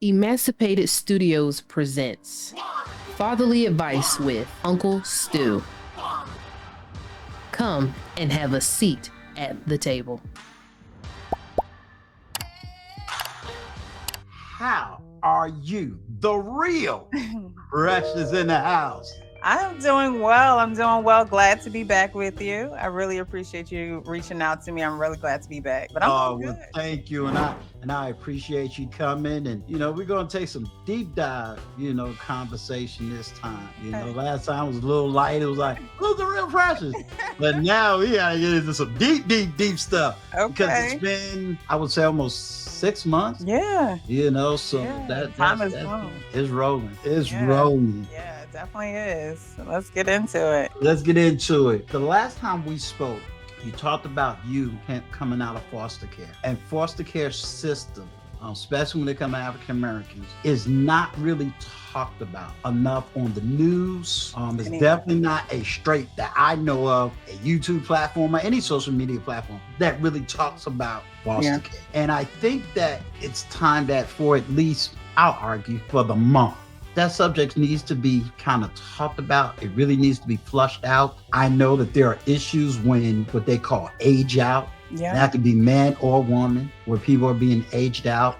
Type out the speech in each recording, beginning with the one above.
Emancipated Studios presents Fatherly Advice with Uncle Stu. Come and have a seat at the table. How are you? The real Precious in the house. I'm doing well. I'm doing well. Glad to be back with you. I really appreciate you reaching out to me. I'm really glad to be back. But I'm Oh, doing well, good. thank you. And I appreciate you coming. And, we're going to take some deep dive, conversation this time. Last time was a little light. It was like, who's the real Precious? But now we got to get into some deep stuff. Because it's Okay. been, I would say, almost 6 months. Yeah. So Yeah. Time is it's rolling. It's Yeah. rolling. Yeah, it definitely is. So let's get into it. Let's get into it. The last time we spoke, you talked about you coming out of foster care. And foster care system, especially when they come to African Americans, is not really talked about enough on the news. It's definitely not a straight that I know of, a YouTube platform or any social media platform that really talks about foster care. And I think that it's time that for at least, I'll argue, for the month, that subject needs to be kind of talked about. It really needs to be flushed out. I know that there are issues when what they call age out. Yeah. That could be man or woman, where people are being aged out.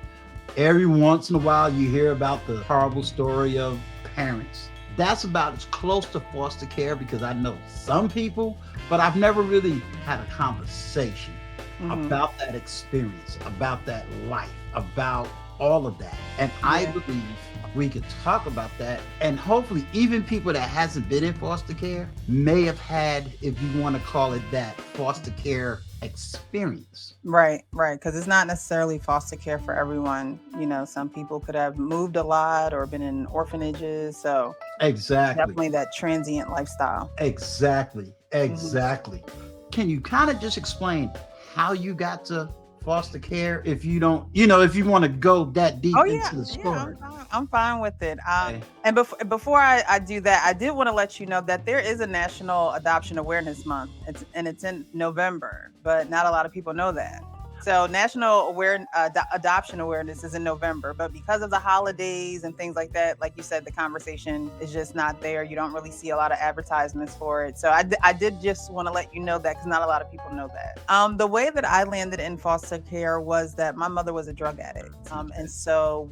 Every once in a while, you hear about the horrible story of parents. That's about as close to foster care because I know some people, but I've never really had a conversation about that experience, about that life, about all of that. And I believe we could talk about that, and hopefully even people that hasn't been in foster care may have had, if you want to call it that, foster care experience. Right. Because it's not necessarily foster care for everyone. Some people could have moved a lot or been in orphanages. So Exactly. definitely that transient lifestyle. Exactly. Can you kind of just explain how you got to foster care if you don't, if you want to go that deep into the story? I'm fine with it. And before I do that, I did want to let you know that there is a National Adoption Awareness Month, it's in November, but not a lot of people know that. So National Adoption Awareness is in November, but because of the holidays and things like that, like you said, the conversation is just not there. You don't really see a lot of advertisements for it. So I did just want to let you know that because not a lot of people know that. The way that I landed in foster care was that my mother was a drug addict. And so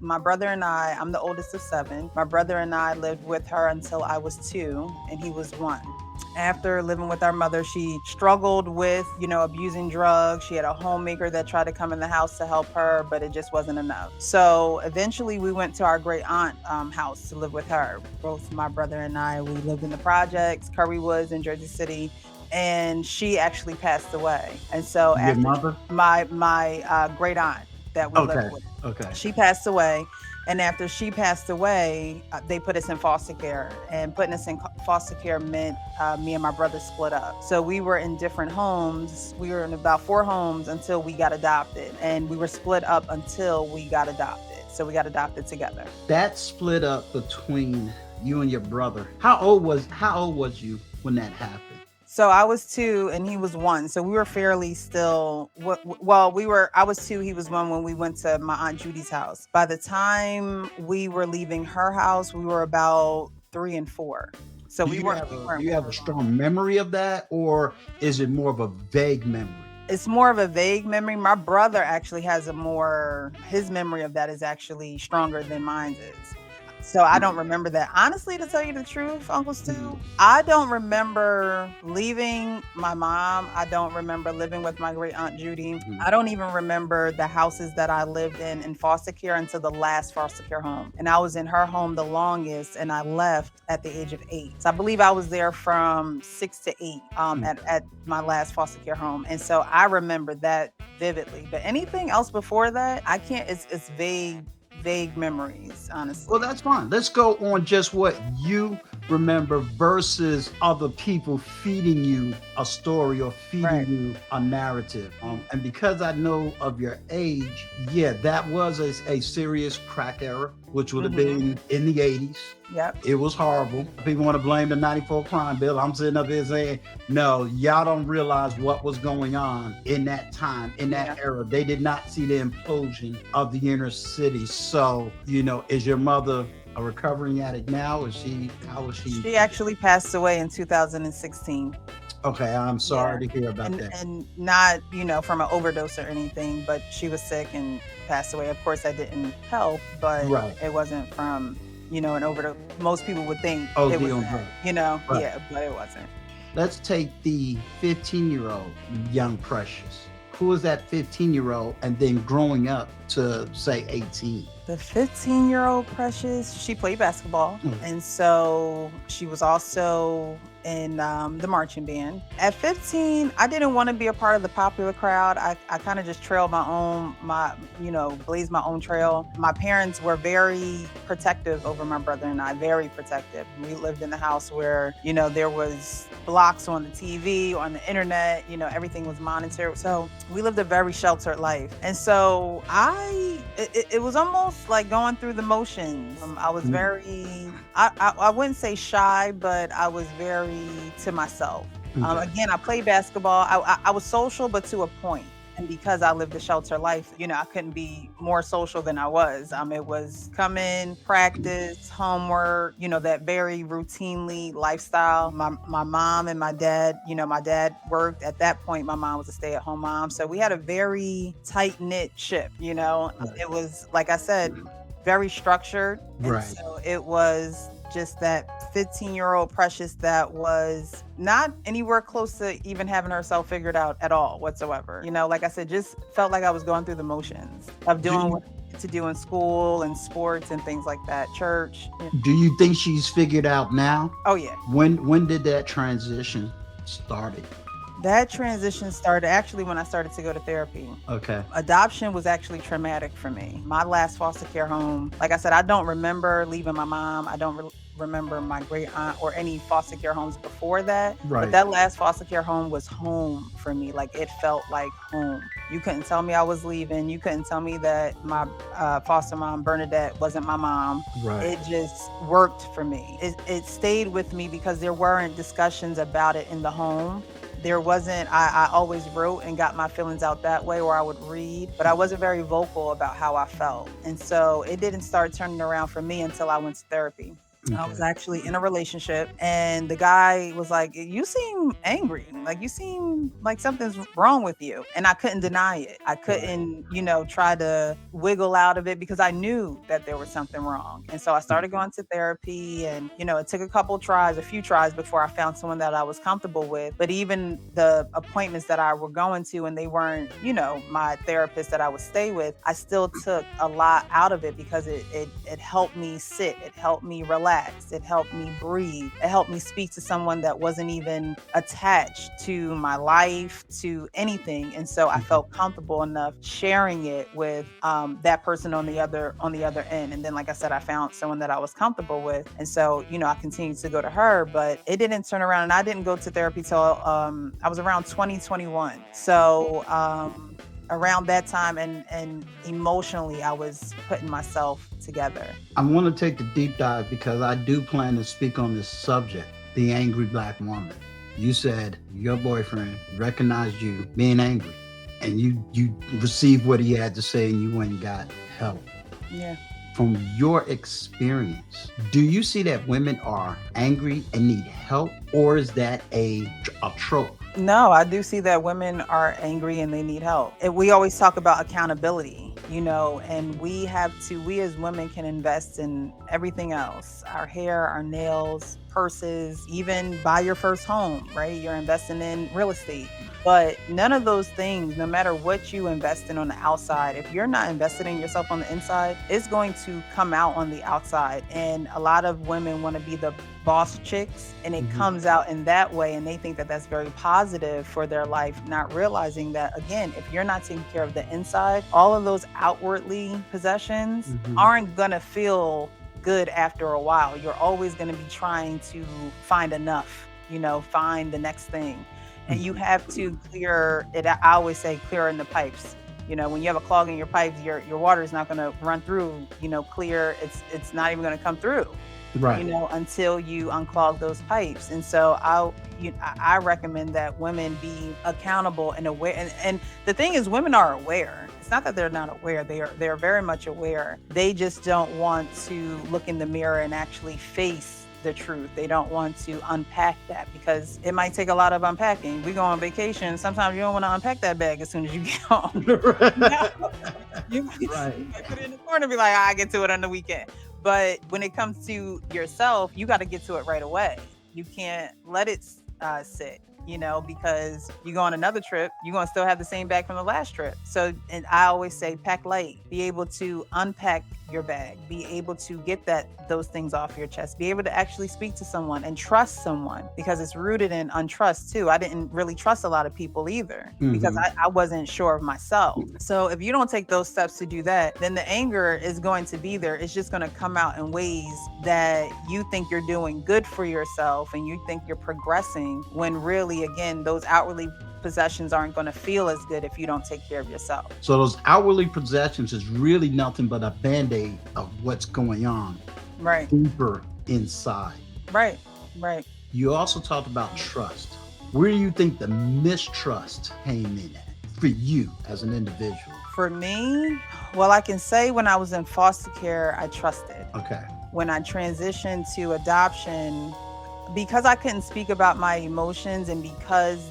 my brother and I'm the oldest of 7. My brother and I lived with her until I was 2 and he was 1. After living with our mother, she struggled with, abusing drugs. She had a homemaker that tried to come in the house to help her, but it just wasn't enough. So eventually we went to our great aunt house to live with her. Both my brother and we lived in the projects, Curry Woods in Jersey City, and she actually passed away. And so Your after mother? my great aunt that we lived with, she passed away. And after she passed away, they put us in foster care. And putting us in foster care meant me and my brother split up. So we were in different homes. We were in about 4 homes until we got adopted. And we were split up until we got adopted. So we got adopted together. That split up between you and your brother. How old was you when that happened? So I was 2 and he was 1. So we were fairly still, I was 2, he was 1 when we went to my Aunt Judy's house. By the time we were leaving her house, we were about 3 and 4. So Do you have a strong memory of that, or is it more of a vague memory? It's more of a vague memory. My brother actually has his memory of that is actually stronger than mine is. So I don't remember that. Honestly, to tell you the truth, Uncle Stu, I don't remember leaving my mom. I don't remember living with my great Aunt Judy. I don't even remember the houses that I lived in foster care until the last foster care home. And I was in her home the longest, and I left at the age of 8. So I believe I was there from 6 to 8 at my last foster care home. And so I remember that vividly. But anything else before that, I can't, it's vague memories, honestly. Well, that's fine. Let's go on just what you remember versus other people feeding you a story or feeding you a narrative. And because I know of your age, that was a serious crack era, which would have been in the 80s. Yep. It was horrible. People want to blame the 94 crime bill. I'm sitting up here saying, no, y'all don't realize what was going on in that time, in that era. They did not see the implosion of the inner city. So, is your mother a recovering addict now? How is she? She actually passed away in 2016. Okay, I'm sorry to hear about and, that. And not, from an overdose or anything, but she was sick and passed away. Of course, that didn't help, but it wasn't from, an overdose. Most people would think it was that, but it wasn't. Let's take the 15-year-old young Precious. Who is that 15-year-old and then growing up to, say, 18? The 15-year-old Precious, she played basketball. And so she was also in the marching band. At 15, I didn't want to be a part of the popular crowd. I kind of just trailed blazed my own trail. My parents were very protective over my brother and I, very protective. We lived in the house where, there was blocks on the TV, on the internet, everything was monitored. So we lived a very sheltered life. And so it was almost like going through the motions. I was very, I wouldn't say shy, but I was very to myself. Again, I played basketball. I was social, but to a point. And because I lived a sheltered life, I couldn't be more social than I was. It was come in, practice, homework, that very routinely lifestyle. My mom and my dad, my dad worked. At that point, my mom was a stay-at-home mom. So we had a very tight-knit ship, It was, like I said, very structured. And so it was just that 15-year-old Precious that was not anywhere close to even having herself figured out at all whatsoever. Like I said, just felt like I was going through the motions of doing what I had to do in school and sports and things like that, church. Do you think she's figured out now? Oh, yeah. When did that transition started? That transition started actually when I started to go to therapy. Okay. Adoption was actually traumatic for me. My last foster care home, like I said, I don't remember leaving my mom. I don't remember my great aunt or any foster care homes before that. Right. But that last foster care home was home for me. Like it felt like home. You couldn't tell me I was leaving. You couldn't tell me that my foster mom, Bernadette, wasn't my mom. Right. It just worked for me. It stayed with me because there weren't discussions about it in the home. There wasn't, I always wrote and got my feelings out that way, or I would read, but I wasn't very vocal about how I felt. And so it didn't start turning around for me until I went to therapy. Okay. I was actually in a relationship and the guy was like, you seem angry. Like you seem like something's wrong with you. And I couldn't deny it. I couldn't, try to wiggle out of it because I knew that there was something wrong. And so I started going to therapy and, it took a few tries before I found someone that I was comfortable with. But even the appointments that I were going to and they weren't, my therapist that I would stay with, I still took a lot out of it because it helped me sit. It helped me relax. It helped me breathe. It helped me speak to someone that wasn't even attached to my life, to anything. And so I felt comfortable enough sharing it with that person on the other end. And then, like I said, I found someone that I was comfortable with. And so, I continued to go to her, but it didn't turn around. And I didn't go to therapy till I was around 2021. So around that time and emotionally, I was putting myself together. I want to take the deep dive because I do plan to speak on this subject, the angry Black woman. You said your boyfriend recognized you being angry and you received what he had to say and you went and got help. Yeah. From your experience, do you see that women are angry and need help, or is that a trope? No, I do see that women are angry and they need help. We always talk about accountability, and we as women can invest in everything else, our hair, our nails, purses, even buy your first home, right? You're investing in real estate. But none of those things, no matter what you invest in on the outside, if you're not invested in yourself on the inside, it's going to come out on the outside. And a lot of women want to be the boss chicks, and it comes out in that way. And they think that that's very positive for their life, not realizing that, again, if you're not taking care of the inside, all of those outwardly possessions aren't going to feel good after a while. You're always going to be trying to find enough, find the next thing. And you have to clear it. I always say clear in the pipes. When you have a clog in your pipes, your water is not going to run through, clear. It's not even going to come through. Right. until you unclog those pipes. And so I recommend that women be accountable and aware. And the thing is, women are aware. It's not that they're not aware. They're very much aware. They just don't want to look in the mirror and actually face the truth. They don't want to unpack that because it might take a lot of unpacking. We go on vacation. Sometimes you don't want to unpack that bag as soon as you get home. You might put it in the corner and be like, I get to it on the weekend. But when it comes to yourself, you got to get to it right away. You can't let it sit, because you go on another trip, you're going to still have the same bag from the last trip. So, and I always say pack light, be able to unpack your bag, be able to get those things off your chest, be able to actually speak to someone and trust someone, because it's rooted in untrust too. I didn't really trust a lot of people either because I wasn't sure of myself. So if you don't take those steps to do that, then the anger is going to be there. It's just going to come out in ways that you think you're doing good for yourself and you think you're progressing, when really, again, those outwardly possessions aren't going to feel as good if you don't take care of yourself. So those outwardly possessions is really nothing but a band-aid of what's going on deeper inside. Right. You also talked about trust. Where do you think the mistrust came in at for you as an individual? For me, well, I can say when I was in foster care, I trusted. Okay. When I transitioned to adoption, because I couldn't speak about my emotions, and because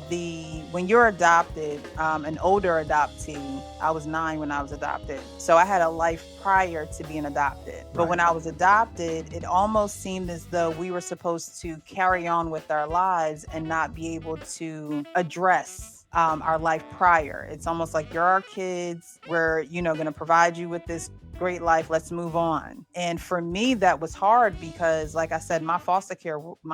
when you're adopted, an older adoptee, I was 9 when I was adopted. So I had a life prior to being adopted. But when I was adopted, it almost seemed as though we were supposed to carry on with our lives and not be able to address our life prior. It's almost like you're our kids. We're, going to provide you with this great life. Let's move on. And for me, that was hard because, like I said, my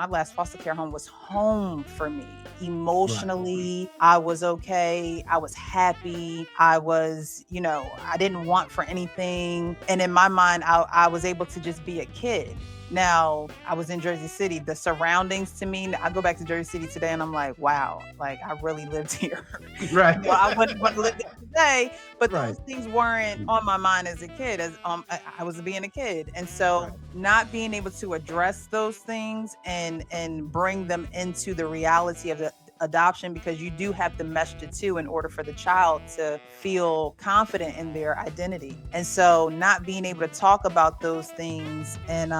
last foster care home was home for me. Emotionally, I was okay. I was happy. I was, I didn't want for anything. And in my mind, I was able to just be a kid. Now, I was in Jersey City. The surroundings to me, I go back to Jersey City today and I'm like, wow, like I really lived here. Right. I wouldn't want to live there today, but those things weren't on my mind as a kid, as I was being a kid. And so not being able to address those things and bring them into the reality of the adoption, because you do have to mesh the two in order for the child to feel confident in their identity. And so not being able to talk about those things and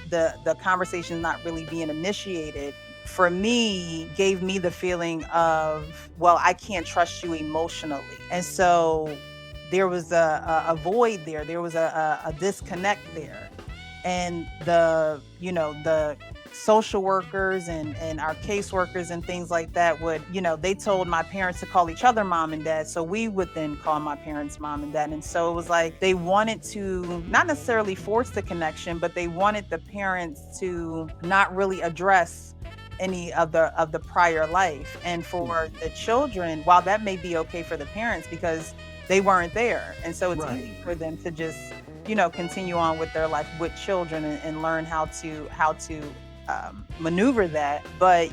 the conversation not really being initiated, for me, gave me the feeling of, well, I can't trust you emotionally. And so there was a void there. There was a disconnect there. And the social workers and our caseworkers and things like that would, they told my parents to call each other mom and dad. So we would then call my parents mom and dad. And so it was like they wanted to not necessarily force the connection, but they wanted the parents to not really address any of the prior life. And for the children, while that may be okay for the parents because they weren't there. And so it's easy for them to just, continue on with their life with children and learn how to maneuver that. But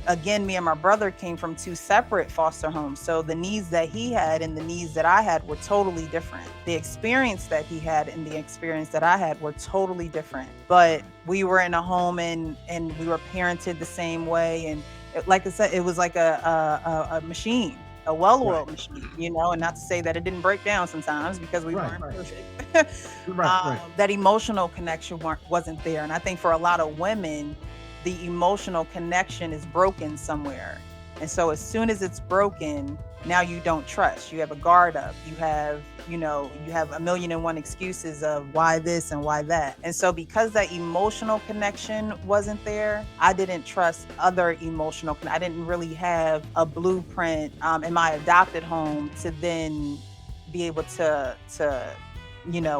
again, me and my brother came from 2 separate foster homes. So the needs that he had and the needs that I had were totally different. The experience that he had and the experience that I had were totally different. But we were in a home and we were parented the same way. And like I said, it was like a machine, a well-oiled machine, and not to say that it didn't break down sometimes because we weren't perfect. That emotional connection wasn't there. And I think for a lot of women, the emotional connection is broken somewhere. And so as soon as it's broken, now you don't trust. You have a guard up. You have, you have 1,000,001 excuses of why this and why that. And so because that emotional connection wasn't there, I didn't trust other emotional. I didn't really have a blueprint in my adopted home to then be able to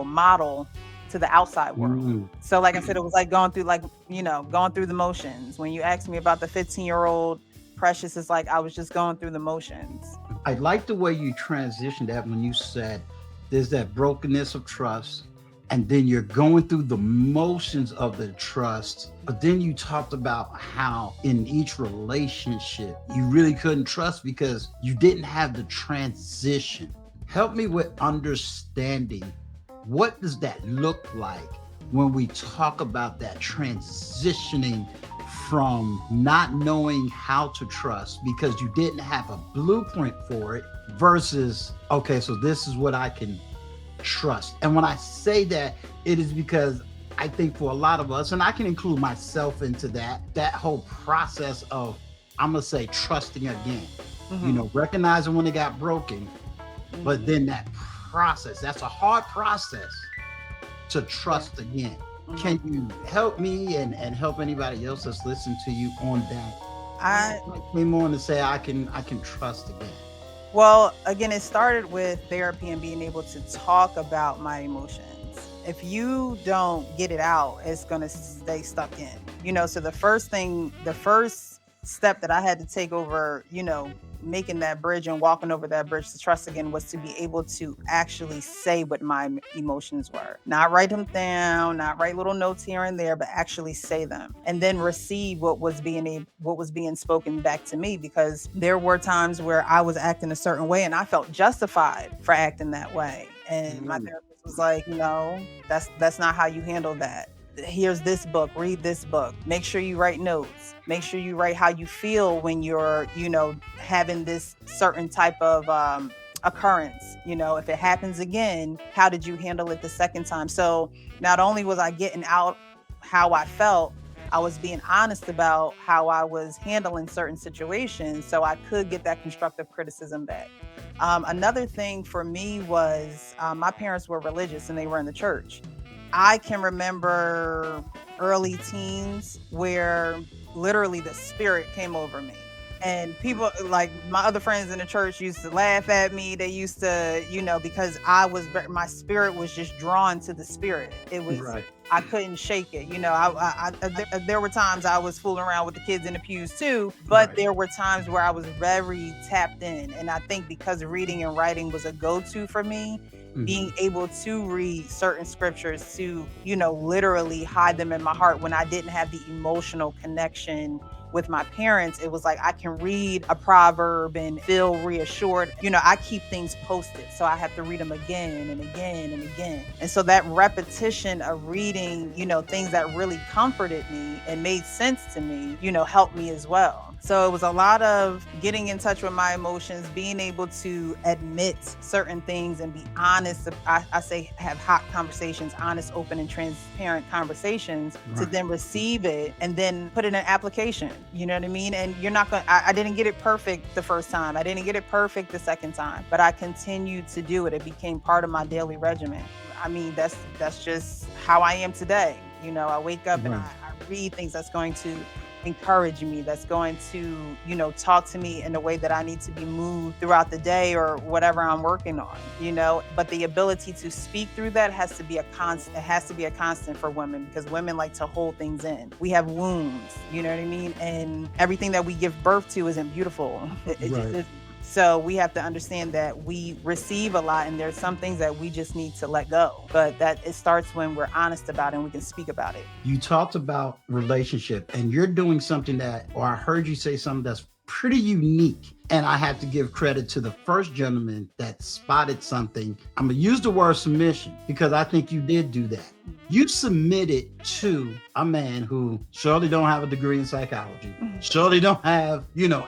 model to the outside world. So like I said, it was like going through the motions. When you asked me about the 15-year-old Precious, it's like I was just going through the motions. I like the way you transitioned that when you said there's that brokenness of trust, and then you're going through the motions of the trust. But then you talked about how in each relationship, you really couldn't trust because you didn't have the transition. Help me with understanding, what does that look like when we talk about that transitioning from not knowing how to trust because you didn't have a blueprint for it versus, okay, so this is what I can trust. And when I say that, it is because I think for a lot of us, and I can include myself into that whole process of, I'm gonna say, trusting again, recognizing when it got broken, but then that process, that's a hard process to trust again. Can you help me and help anybody else that's listening to you on that? I came on to say I can trust again. Well, again, it started with therapy and being able to talk about my emotions. If you don't get it out, it's going to stay stuck in. So the first step that I had to take over, making that bridge and walking over that bridge to trust again was to be able to actually say what my emotions were. Not write them down, not write little notes here and there, but actually say them and then receive what was being spoken back to me, because there were times where I was acting a certain way and I felt justified for acting that way. And my therapist was like, no, that's not how you handle that. Here's this book, read this book. Make sure you write notes. Make sure you write how you feel when you're, having this certain type of occurrence. If it happens again, how did you handle it the second time? So not only was I getting out how I felt, I was being honest about how I was handling certain situations so I could get that constructive criticism back. Another thing for me was my parents were religious and they were in the church. I can remember early teens where literally the spirit came over me. And people, like my other friends in the church, used to laugh at me. They used to, because my spirit was just drawn to the spirit. It was, right. I couldn't shake it. There were times I was fooling around with the kids in the pews too, but right. There were times where I was very tapped in. And I think because reading and writing was a go-to for me, being able to read certain scriptures to, literally hide them in my heart when I didn't have the emotional connection with my parents, it was like I can read a proverb and feel reassured. I keep things posted, so I have to read them again and again and again. And so that repetition of reading, things that really comforted me and made sense to me, helped me as well. So it was a lot of getting in touch with my emotions, being able to admit certain things and be honest. I say have hot conversations, honest, open, and transparent conversations, right, to then receive it and then put it in application. You know what I mean? And you're not going to, I didn't get it perfect the first time. I didn't get it perfect the second time, but I continued to do it. It became part of my daily regimen. I mean, that's just how I am today. I wake up and I read things that's going to encourage me, that's going to, talk to me in the way that I need to be moved throughout the day or whatever I'm working on, but the ability to speak through that has to be a constant. It has to be a constant for women, because women like to hold things in. We have wounds, you know what I mean? And everything that we give birth to isn't beautiful. It just isn't. So we have to understand that we receive a lot and there's some things that we just need to let go, but that it starts when we're honest about it and we can speak about it. You talked about relationship and you're doing something or I heard you say something that's pretty unique. And I have to give credit to the first gentleman that spotted something. I'm going to use the word submission because I think you did do that. You submitted to a man who surely don't have a degree in psychology, surely don't have,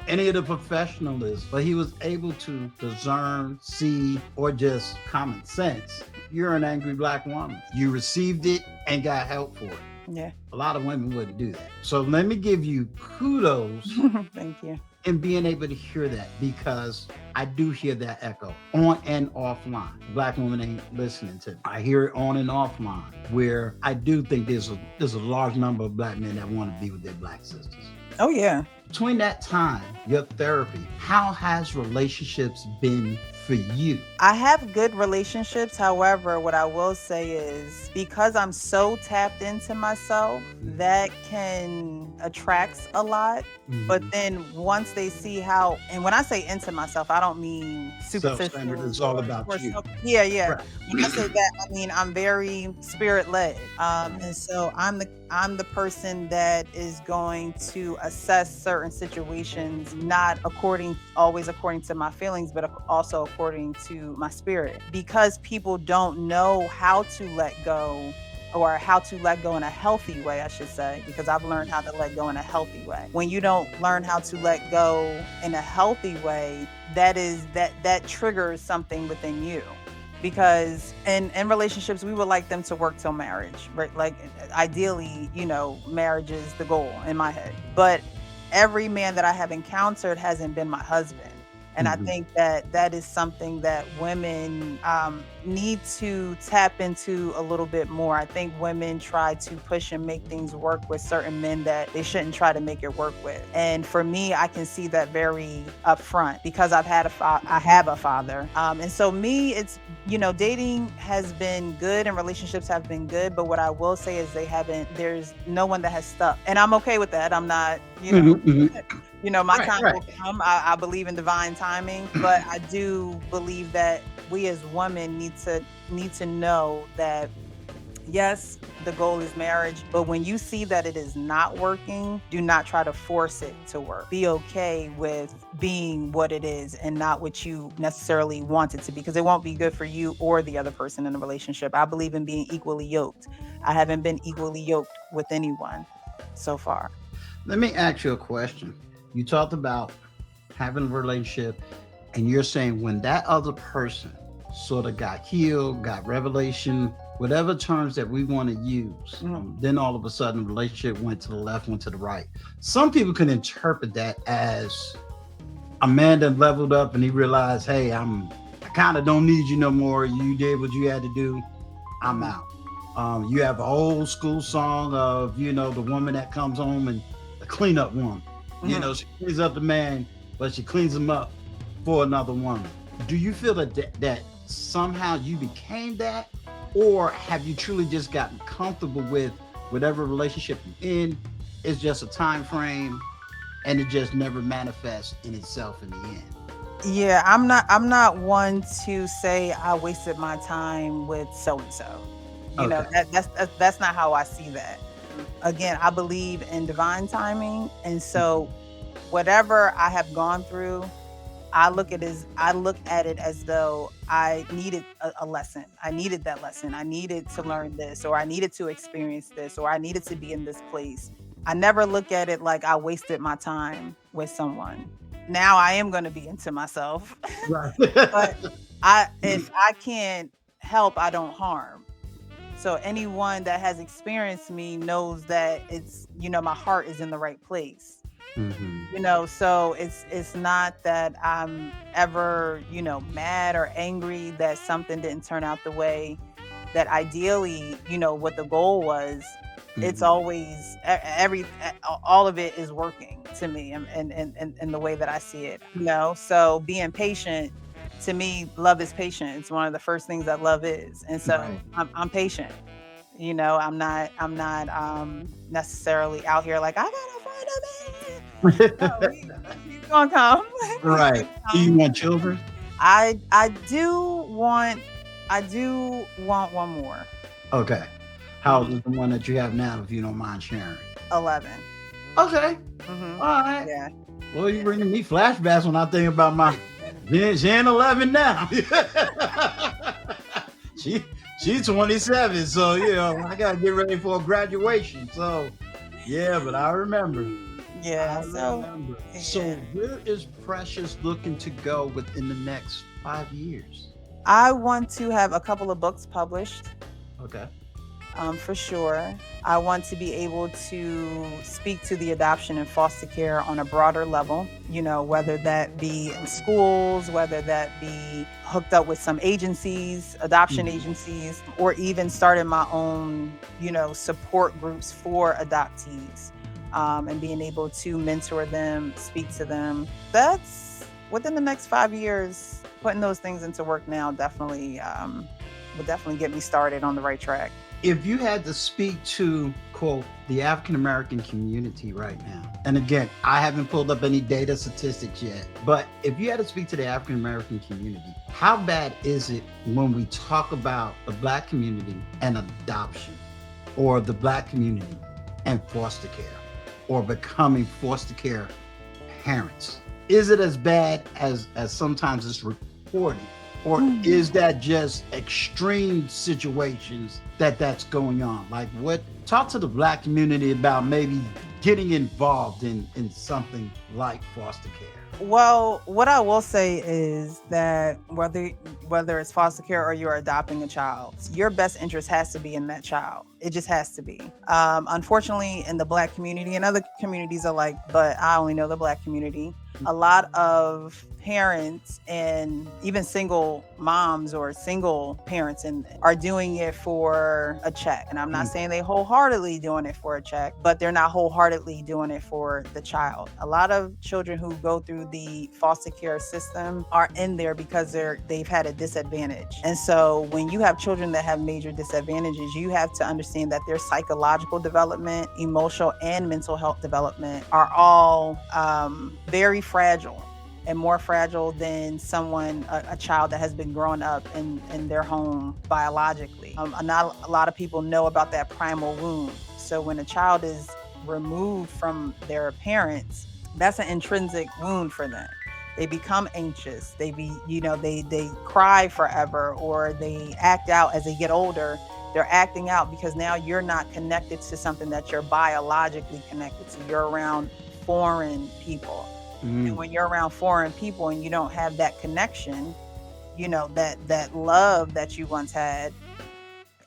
any of the professionalism, but he was able to discern, see, or just common sense. You're an angry Black woman. You received it and got help for it. Yeah. A lot of women wouldn't do that. So let me give you kudos. Thank you. And being able to hear that, because I do hear that echo on and offline. Black women ain't listening to me. I hear it on and offline, where I do think there's a large number of Black men that want to be with their Black sisters. Oh yeah. Between that time, your therapy, how has relationships been for you? I have good relationships. However, what I will say is because I'm so tapped into myself, that can attract a lot. But then once they see how, and when I say into myself, I don't mean superficial. Self-centered, it's all about you. Yeah. Right. When I say that, I mean I'm very spirit-led, and so I'm the person that is going to assess certain situations not always according to my feelings, but also according to my spirit. Because people don't know how to let go, or how to let go in a healthy way, I should say, because I've learned how to let go in a healthy way. When you don't learn how to let go in a healthy way, that triggers something within you. Because in relationships, we would like them to work till marriage, right? Like ideally, marriage is the goal in my head. But every man that I have encountered hasn't been my husband. And I Mhm. think that is something that women need to tap into a little bit more. I think women try to push and make things work with certain men that they shouldn't try to make it work with. And for me, I can see that very upfront because I have a father. And so me, it's dating has been good and relationships have been good. But what I will say is there's no one that has stuck. And I'm okay with that. I'm not, Mhm, mhm. my Right, time right. will come. I believe in divine timing, but I do believe that we as women need to know that yes, the goal is marriage, but when you see that it is not working, do not try to force it to work. Be okay with being what it is and not what you necessarily want it to be, because it won't be good for you or the other person in the relationship. I believe in being equally yoked. I haven't been equally yoked with anyone so far. Let me ask you a question. You talked about having a relationship, and you're saying when that other person sort of got healed, got revelation, whatever terms that we want to use, Mhm. then all of a sudden the relationship went to the left, went to the right. Some people can interpret that as a man that leveled up and he realized, hey, I kind of don't need you no more. You did what you had to do. I'm Mhm. out. You have an old school song of, the woman that comes home and the cleanup woman. Mhm. She cleans up the man, but she cleans him up for another woman. Do you feel that somehow you became that? Or have you truly just gotten comfortable with whatever relationship you're in? It's just a time frame and it just never manifests in itself in the end. Yeah, I'm not one to say I wasted my time with so and so. Okay. That's not how I see that. Again, I believe in divine timing, and so whatever I have gone through, I look at it as though I needed a lesson. I needed that lesson. I needed to learn this, or I needed to experience this, or I needed to be in this place. I never look at it like I wasted my time with someone. Now I am going to be into myself, Right. but I if I can't help, I don't harm. So anyone that has experienced me knows that my heart is in the right place. Hmm. So it's not that I'm ever, mad or angry that something didn't turn out the way that ideally, what the goal was. It's Hmm. always all of it is working to me and the way that I see it. So being patient, to me, love is patient. It's one of the first things that love is. And so Right. I'm patient. I'm not necessarily out here like I gotta find a man. No, he's gonna come. He's Right. gonna Do you come. want children? I I do want I do want one more. Okay. How old Mhm. is the one that you have now, if you don't mind sharing? 11. Okay. Mhm. All right. Yeah. Well, you're bringing me flashbacks when I think about my Jen 11 now. she she's 27, so I gotta get ready for graduation. So yeah, but I remember. I Yeah. So remember. So yeah. where is Precious looking to go within the next 5 years? I want to have a couple of books published. Okay. For sure. I want to be able to speak to the adoption and foster care on a broader level, whether that be in schools, whether that be hooked up with some agencies, adoption Mhm. agencies, or even starting my own, support groups for adoptees, and being able to mentor them, speak to them. That's within the next 5 years. Putting those things into work now definitely would definitely get me started on the right track. If you had to speak to, quote, the African American community right now, and again, I haven't pulled up any data statistics yet, but if you had to speak to the African American community, how bad is it when we talk about the Black community and adoption, or the Black community and foster care, or becoming foster care parents? Is it as bad as sometimes it's reported, Or is that just extreme situations that's going on? Like what, talk to the Black community about maybe getting involved in something like foster care. Well, what I will say is that whether it's foster care or you're adopting a child, your best interest has to be in that child. It just has to be. Unfortunately, in the Black community and other communities alike, but I only know the Black community, a lot of parents and even single moms or single parents are doing it for a check. And I'm not saying they wholeheartedly doing it for a check, but they're not wholeheartedly doing it for the child. A lot of children who go through the foster care system are in there because they've had a disadvantage. And so when you have children that have major disadvantages, you have to understand that their psychological development, emotional and mental health development are all very fragile, and more fragile than a child that has been growing up in their home biologically. Not a lot of people know about that primal wound. So when a child is removed from their parents, that's an intrinsic wound for them. They become anxious. They cry forever, or they act out as they get older. They're acting out because now you're not connected to something that you're biologically connected to. You're around foreign people. And when you're around foreign people and you don't have that connection, that love that you once had,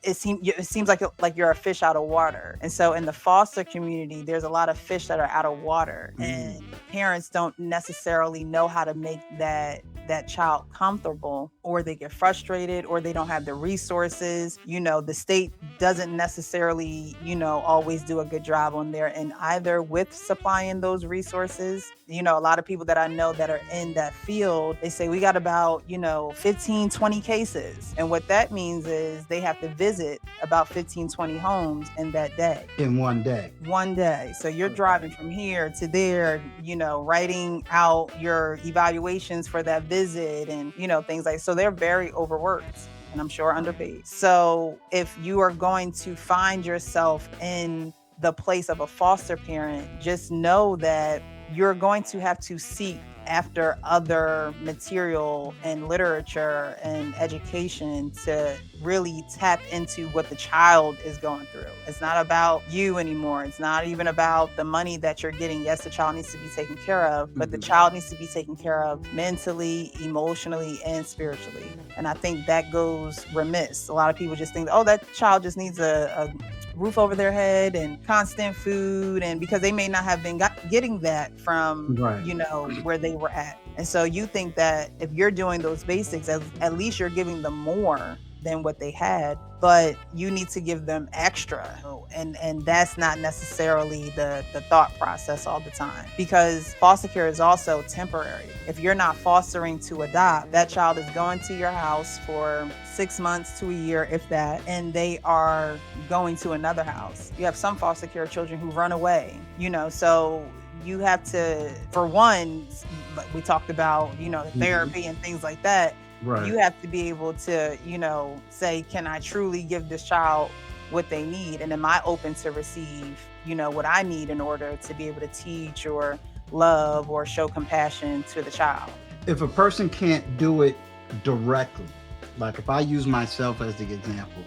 it seems like you're a fish out of water. And so in the foster community, there's a lot of fish that are out of water, and parents don't necessarily know how to make that child comfortable, or they get frustrated, or they don't have the resources. The state doesn't necessarily, always do a good job on there, and either with supplying those resources. A lot of people that I know that are in that field, they say we got about, 15, 20 cases. And what that means is they have to visit about 15, 20 homes in that day. In one day. One day. So you're driving from here to there, writing out your evaluations for that visit and, things like, so they're very overworked. And I'm sure underpaid. So if you are going to find yourself in the place of a foster parent, just know that you're going to have to seek after other material and literature and education to really tap into what the child is going through. It's not about you anymore. It's not even about the money that you're getting. Yes, the child needs to be taken care of, but the child needs to be taken care of mentally, emotionally, and spiritually. And I think that goes remiss. A lot of people just think, oh, that child just needs a roof over their head and constant food, and because they may not have been getting that from where they were at. And so you think that if you're doing those basics, at least you're giving them more than what they had, but you need to give them extra. And that's not necessarily the thought process all the time, because foster care is also temporary. If you're not fostering to adopt, that child is going to your house for 6 months to a year, if that, and they are going to another house. You have some foster care children who run away, so you have to, for one, we talked about, therapy and things like that. Right. You have to be able to, say, can I truly give this child what they need? And am I open to receive, what I need in order to be able to teach or love or show compassion to the child? If a person can't do it directly, like if I use myself as the example,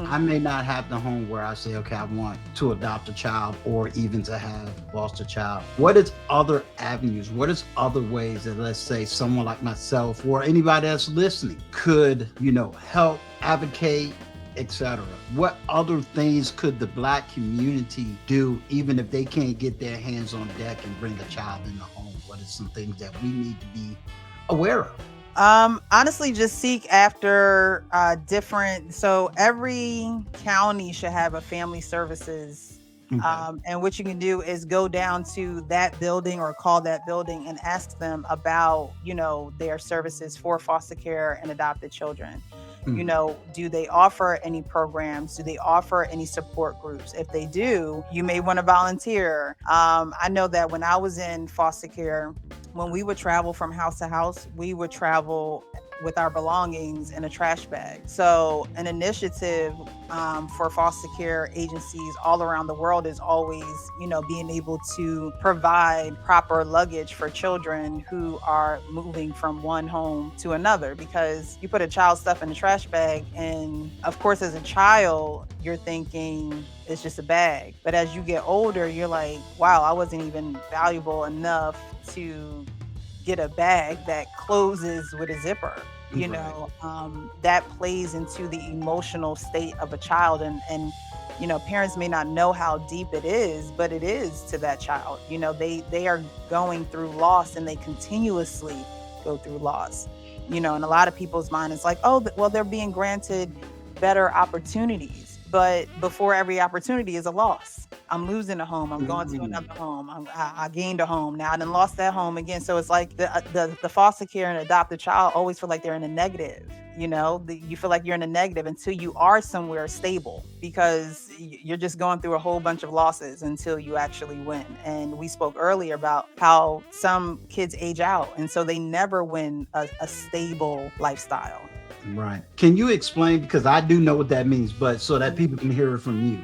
I may not have the home where I say, okay, I want to adopt a child or even to have a foster child. What is other avenues? What is other ways that, let's say, someone like myself or anybody that's listening could, help, advocate, etc.? What other things could the Black community do, even if they can't get their hands on deck and bring a child in the home? What are some things that we need to be aware of? Honestly, just seek after so every county should have a family services. And what you can do is go down to that building or call that building and ask them about, their services for foster care and adopted children. Do they offer any programs? Do they offer any support groups? If they do, you may want to volunteer. I know that when I was in foster care, when we would travel from house to house, we would travel with our belongings in a trash bag. So an initiative for foster care agencies all around the world is always, being able to provide proper luggage for children who are moving from one home to another, because you put a child's stuff in a trash bag, and of course as a child you're thinking it's just a bag, but as you get older you're like, wow, I wasn't even valuable enough to get a bag that closes with a zipper. That plays into the emotional state of a child, and parents may not know how deep it is, but it is to that child. They are going through loss, and they continuously go through loss. And a lot of people's mind is like, oh, well, they're being granted better opportunities, but before every opportunity is a loss. I'm losing a home. I'm going to another home. I gained a home. Now I done lost that home again. So it's like the foster care and adopted child always feel like they're in a negative. You feel like you're in a negative until you are somewhere stable, because you're just going through a whole bunch of losses until you actually win. And we spoke earlier about how some kids age out, and so they never win a stable lifestyle. Right. Can you explain, because I do know what that means, but so that people can hear it from you.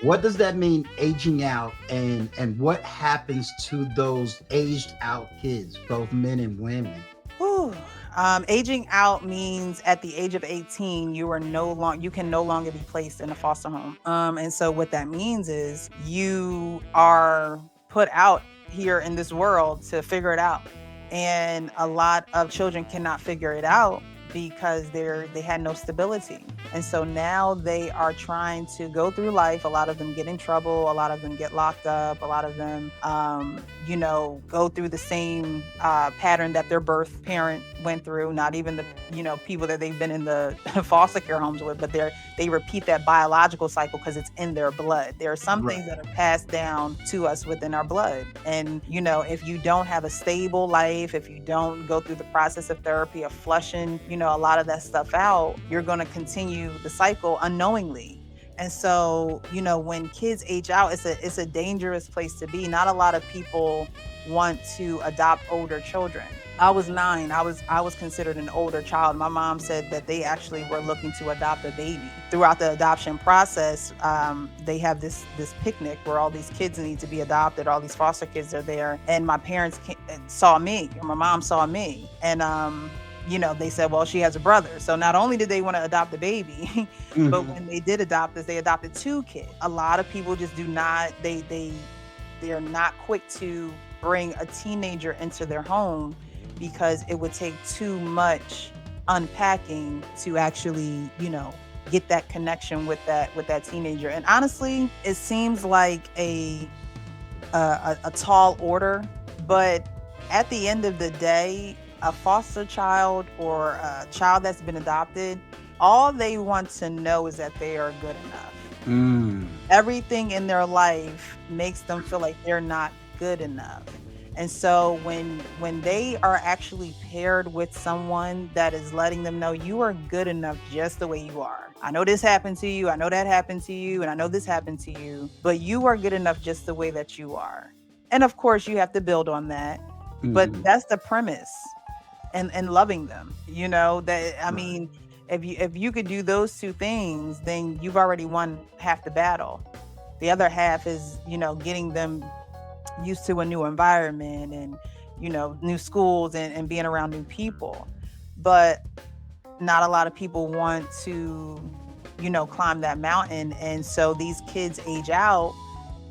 What does that mean, aging out, and what happens to those aged out kids, both men and women? Aging out means at the age of 18, you can no longer be placed in a foster home. And so what that means is you are put out here in this world to figure it out. And a lot of children cannot figure it out because they had no stability. And so now they are trying to go through life. A lot of them get in trouble. A lot of them get locked up. A lot of them, go through the same pattern that their birth parent went through. Not even the, people that they've been in the foster care homes with, but they repeat that biological cycle because it's in their blood. There are some things that are passed down to us within our blood. And, if you don't have a stable life, if you don't go through the process of therapy, of flushing, a lot of that stuff out, you're going to continue the cycle unknowingly. And so, when kids age out, it's a dangerous place to be. Not a lot of people want to adopt older children. I was 9. I was considered an older child. My mom said that they actually were looking to adopt a baby. Throughout the adoption process, they have this picnic where all these kids need to be adopted. All these foster kids are there, and my parents saw me, or my mom saw me, and they said, well, she has a brother. So not only did they want to adopt a baby, but when they did adopt us, they adopted 2 kids. A lot of people just do not, they're not quick to bring a teenager into their home, because it would take too much unpacking to actually, get that connection with that teenager. And honestly, it seems like a tall order, but at the end of the day, a foster child or a child that's been adopted, all they want to know is that they are good enough. Everything in their life makes them feel like they're not good enough. And so when they are actually paired with someone that is letting them know you are good enough just the way you are. I know this happened to you, I know that happened to you, and I know this happened to you, but you are good enough just the way that you are. And of course you have to build on that, but that's the premise. And loving them, mean, if you could do those 2 things, then you've already won half the battle. The other half is, getting them used to a new environment and, new schools and being around new people. But not a lot of people want to, climb that mountain. And so these kids age out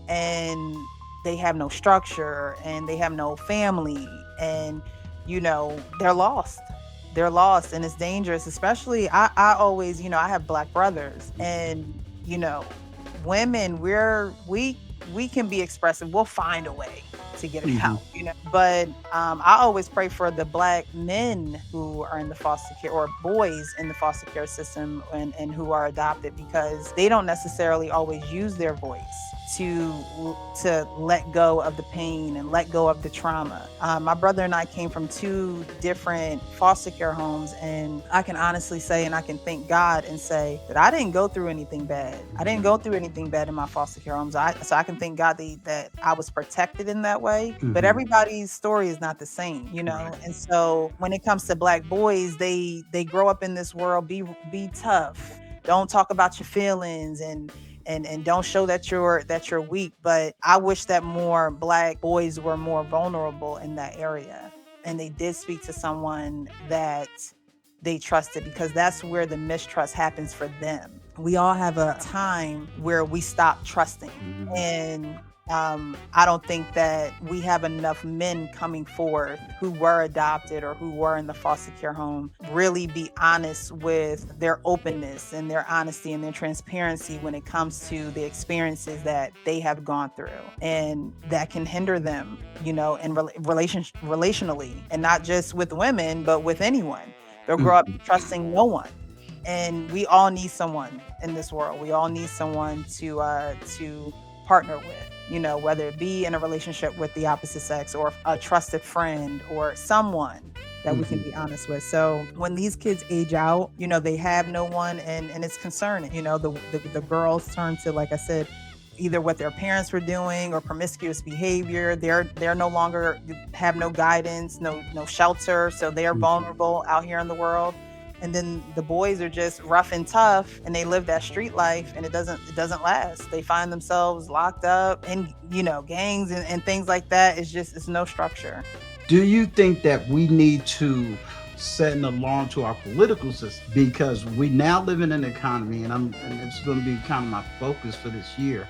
and they have no structure and they have no family, and they're lost. And it's dangerous. Especially, I always, I have Black brothers, and, women, we can be expressive. We'll find a way to get it out, But I always pray for the Black men who are in the foster care, or boys in the foster care system, and who are adopted, because they don't necessarily always use their voice. to let go of the pain and let go of the trauma. My brother and I came from two different foster care homes, and I can honestly say, and I can thank God and say that I didn't go through anything bad. I didn't go through anything bad in my foster care homes. So I can thank God that I was protected in that way. But everybody's story is not the same, you know. Right. And so when it comes to Black boys, they grow up in this world, be tough. Don't talk about your feelings and don't show that you're weak. But I wish that more Black boys were more vulnerable in that area, and they did speak to someone that they trusted, because that's where the mistrust happens for them. We all have a time where we stop trusting. And I don't think that we have enough men coming forth who were adopted or who were in the foster care home really be honest with their openness and their honesty and their transparency when it comes to the experiences that they have gone through, and that can hinder them, you know, in relationally, and not just with women, but with anyone. They'll grow up trusting no one. And we all need someone in this world. We all need someone to partner with, you know, whether it be in a relationship with the opposite sex or a trusted friend or someone that we can be honest with. So when these kids age out, you know, they have no one, and it's concerning. You know, the girls turn to, like I said, either what their parents were doing or promiscuous behavior. They're no longer, have no guidance, no shelter, so they're vulnerable out here in the world. And then the boys are just rough and tough, and they live that street life, and it doesn't last. They find themselves locked up in, you know, gangs and things like that. It's no structure. Do you think that we need to set an alarm to our political system? Because we now live in an economy, and it's going to be kind of my focus for this year.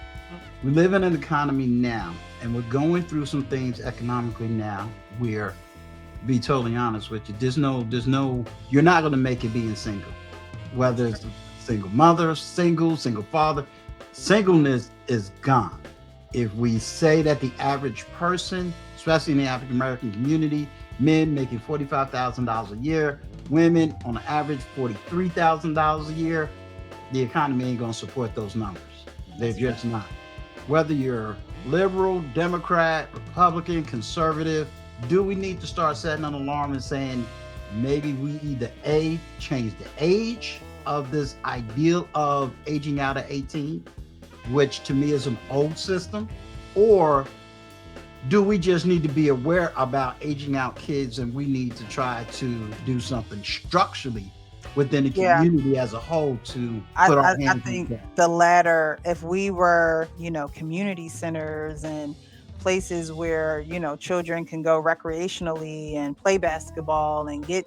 We live in an economy now, and we're going through some things economically now where, be totally honest with you, there's no, you're not going to make it being single. Whether it's a single mother, single father, singleness is gone. If we say that the average person, especially in the African American community, men making $45,000 a year, women on an average $43,000 a year, the economy ain't going to support those numbers. They're just not. Whether you're liberal, Democrat, Republican, conservative, do we need to start setting an alarm and saying maybe we either A, change the age of this ideal of aging out at 18, which to me is an old system, or do we just need to be aware about aging out kids and we need to try to do something structurally within the community as a whole to put our hands I think the latter. If we were, you know, community centers and places where, you know, children can go recreationally and play basketball and get,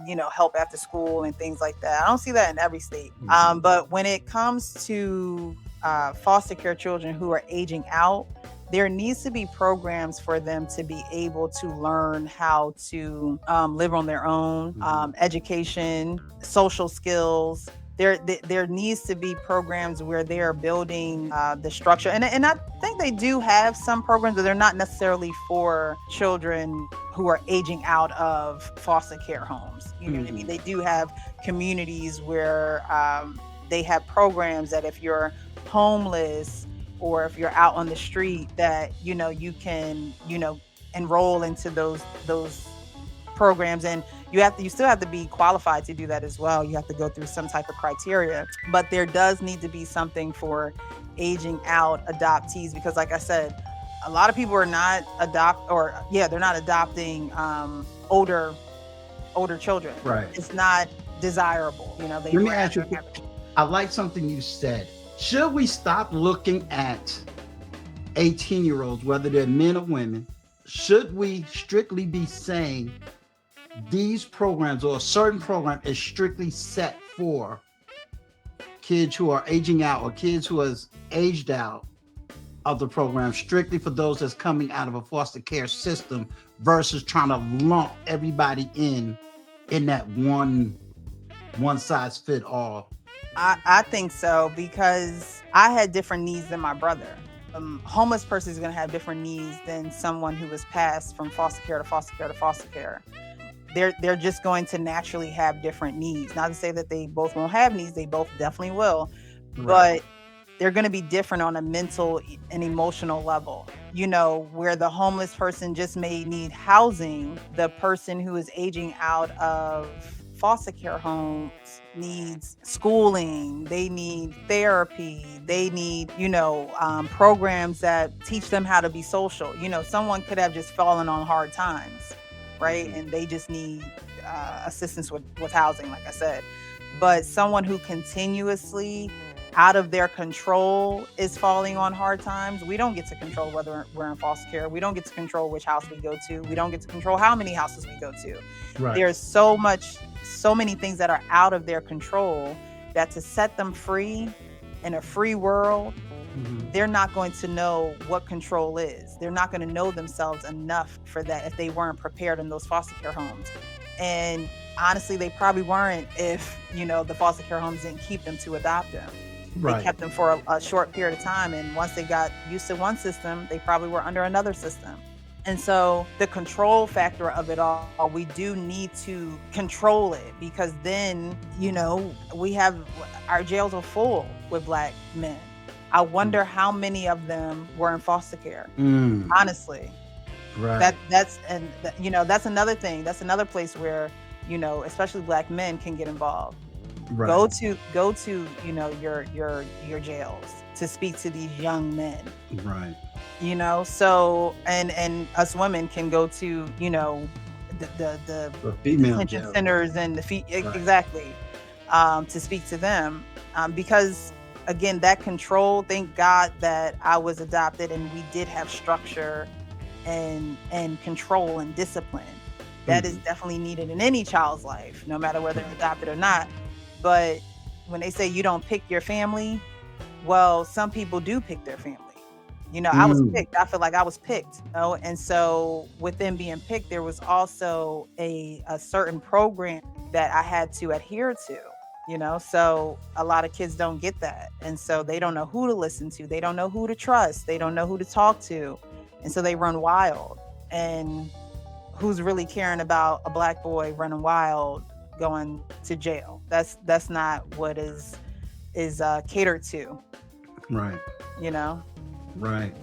you know, help after school and things like that. I don't see that in every state. But when it comes to foster care children who are aging out, there needs to be programs for them to be able to learn how to live on their own, education, social skills. There needs to be programs where they are building the structure. And I think they do have some programs, but they're not necessarily for children who are aging out of foster care homes. You know what I mean? They do have communities where they have programs that if you're homeless or if you're out on the street, that, you know, you can, you know, enroll into those programs. And you still have to be qualified to do that as well. You have to go through some type of criteria, but there does need to be something for aging out adoptees, because like I said, a lot of people are not they're not adopting older children. Right. It's not desirable. You know, let me ask you, I like something you said. Should we stop looking at 18-year-olds, whether they're men or women? Should we strictly be saying these programs or a certain program is strictly set for kids who are aging out or kids who has aged out of the program, strictly for those that's coming out of a foster care system, versus trying to lump everybody in that one size fit all? I think so, because I had different needs than my brother. Homeless person is going to have different needs than someone who was passed from foster care to foster care to foster care. They're just going to naturally have different needs. Not to say that they both won't have needs, they both definitely will. Right. But they're going to be different on a mental and emotional level. Where the homeless person just may need housing, the person who is aging out of foster care homes needs schooling, they need therapy, they need, programs that teach them how to be social. Someone could have just fallen on hard times, right? And they just need assistance with housing, like I said. But someone who continuously out of their control is falling on hard times, we don't get to control whether we're in foster care. We don't get to control which house we go to. We don't get to control how many houses we go to. Right. There's so many things that are out of their control, that to set them free in a free world, they're not going to know what control is. They're not going to know themselves enough for that if they weren't prepared in those foster care homes. And honestly, they probably weren't if, the foster care homes didn't keep them to adopt them. Right. They kept them for a short period of time. And once they got used to one system, they probably were under another system. And so the control factor of it all, we do need to control it, because then, we have our jails are full with Black men. I wonder how many of them were in foster care, honestly. Right. That's another thing. That's another place where, especially Black men can get involved. Right. Go to your jails to speak to these young men. Right. So and us women can go to the female detention jail centers and Right. exactly to speak to them, because again, that control, thank God that I was adopted and we did have structure and control and discipline. That is definitely needed in any child's life, no matter whether they're adopted or not. But when they say you don't pick your family, well, some people do pick their family. I was picked. I feel like I was picked. And so within being picked, there was also a certain program that I had to adhere to. So a lot of kids don't get that. And so they don't know who to listen to. They don't know who to trust. They don't know who to talk to. And so they run wild. And who's really caring about a Black boy running wild going to jail? That's not what is catered to. Right. Right.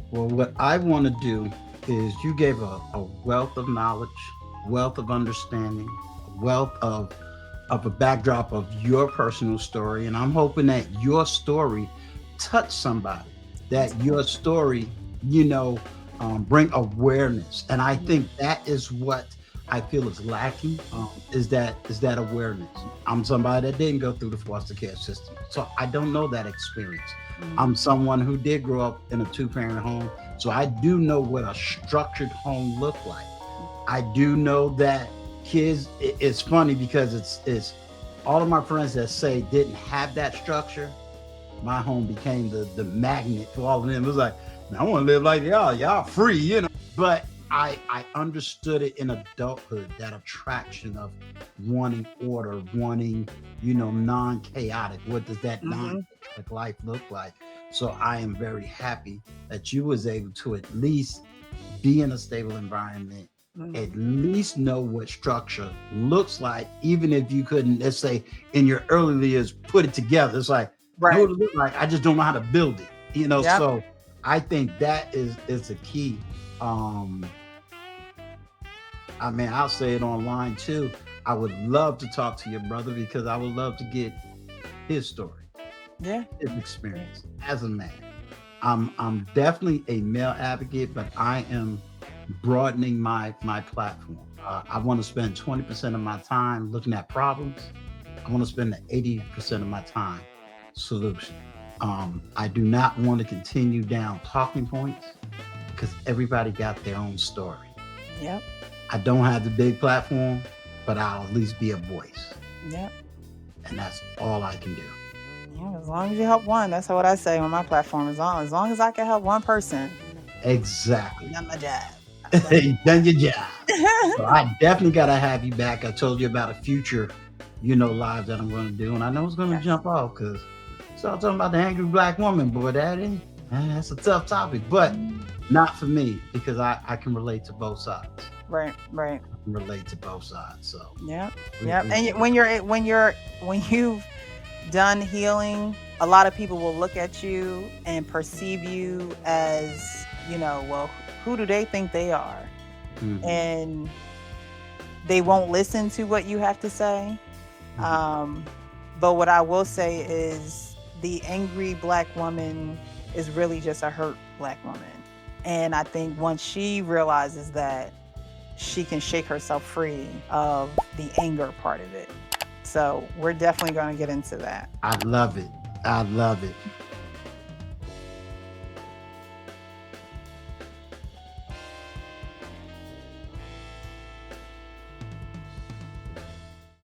Well, what I want to do is, you gave a wealth of knowledge, wealth of understanding, wealth of a backdrop of your personal story. And I'm hoping that your story touched somebody, that your story, bring awareness. And I think that is what I feel is lacking, is that awareness. I'm somebody that didn't go through the foster care system, so I don't know that experience. I'm someone who did grow up in a 2-parent home, so I do know what a structured home looked like. I do know that kids, it's funny because it's all of my friends that say didn't have that structure, my home became the magnet for all of them. It was like, I want to live like y'all free, But I understood it in adulthood, that attraction of wanting order, wanting, non-chaotic. What does that non-chaotic life look like? So I am very happy that you was able to at least be in a stable environment, at least know what structure looks like, even if you couldn't, let's say in your early years, put it together. It's like, I know what it look like, I just don't know how to build it, Yep. So I think that is the key. I'll say it online too. I would love to talk to your brother, because I would love to get his story, his experience as a man. I'm definitely a male advocate, but I am broadening my platform. I want to spend 20% of my time looking at problems. I want to spend the 80% of my time solution. I do not want to continue down talking points, because everybody got their own story. Yep. I don't have the big platform, but I'll at least be a voice. Yep. And that's all I can do. Yeah, as long as you help one, that's what I say on my platform. As long as I can help one person. Exactly. Done my job. You done your job. So I definitely got to have you back. I told you about a future, live that I'm going to do. And I know it's going to jump off, because start talking about the angry Black woman, boy, that's a tough topic, but not for me, because I can relate to both sides. Right. I can relate to both sides. So yeah. And when you've done healing, a lot of people will look at you and perceive you as, well, who do they think they are? Mhm. And they won't listen to what you have to say. But what I will say is the angry Black woman is really just a hurt Black woman. And I think once she realizes that, she can shake herself free of the anger part of it. So we're definitely going to get into that. I love it. I love it.